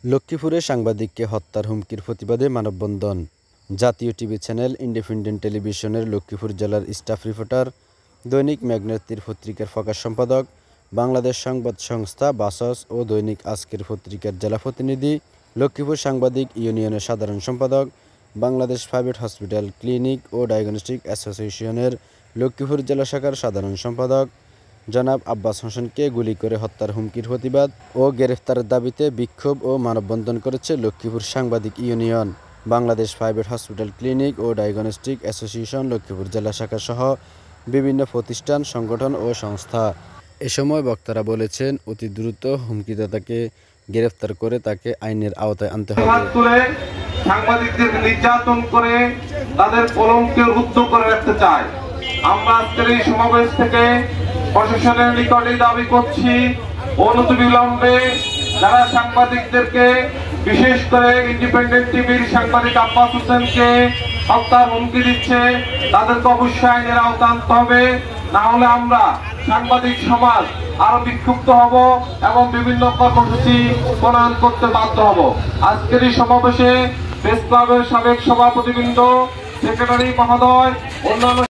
লক্ষ্মীপুরে সাংবাদিককে হত্যার হুমকির প্রতিবাদে মানববন্ধন। জাতীয় টিভি চ্যানেল ইন্ডিপেন্ডেন্ট টেলিভিশনের লক্ষ্মীপুর জেলার স্টাফ রিপোর্টার, দৈনিক মেঘনার তীর পত্রিকার প্রকাশ সম্পাদক, বাংলাদেশ সংবাদ সংস্থা বাসস ও দৈনিক আজকের পত্রিকার জেলা প্রতিনিধি, লক্ষ্মীপুর সাংবাদিক ইউনিয়নের সাধারণ সম্পাদক, বাংলাদেশ প্রাইভেট হসপিটাল ক্লিনিক ও ডায়াগনস্টিক অ্যাসোসিয়েশনের লক্ষ্মীপুর জেলা শাখার সাধারণ সম্পাদক জনাব আব্বাস হোসেনকে গুলি করে হত্যার হুমকির প্রতিবাদ ও গ্রেফতারের দাবিতে বিক্ষোভ ও মানববন্ধন করেছে লক্ষ্মীপুর সাংবাদিক union, Bangladesh private hospital clinic ও ডায়াগনস্টিক অ্যাসোসিয়েশন লক্ষ্মীপুর জেলা শাখা সহ বিভিন্ন প্রতিষ্ঠান, সংগঠন ও সংস্থা। এ সময় বক্তারা বলেছেন, অতি দ্রুত হুমকিদাতাকে গ্রেফতার করে তাকে আইনের আওতায় আনতে হবে। সাংবাদিকদের নির্যাতন করে তাদের কলমকে রুদ্ধ করে রাখতে চায়। আমরা আজকের এই সমাবেশ থেকে প্রশাসনের নিকটে দাবি করছি, অনতিবিলম্বে যারা সাংবাদিকদেরকে, বিশেষ করে ইন্ডিপেন্ডেন্ট টিভির সাংবাদিক আব্বাস হোসেনকে হত্যার হুমকি দিচ্ছে, তাদেরকে অবশ্যই আইনের আওতায় আনতে হবে। না হলে আমরা সাংবাদিক সমাজ আরো বিক্ষুব্ধ হব এবং বিভিন্ন কর্মসূচি প্রণয়ন করতে বাধ্য হব। আজকের এই সমাবেশে প্রেস ক্লাবের সাবেক সভাপতিবৃন্দ, সেক্রেটারি মহোদয়, অন্যান্য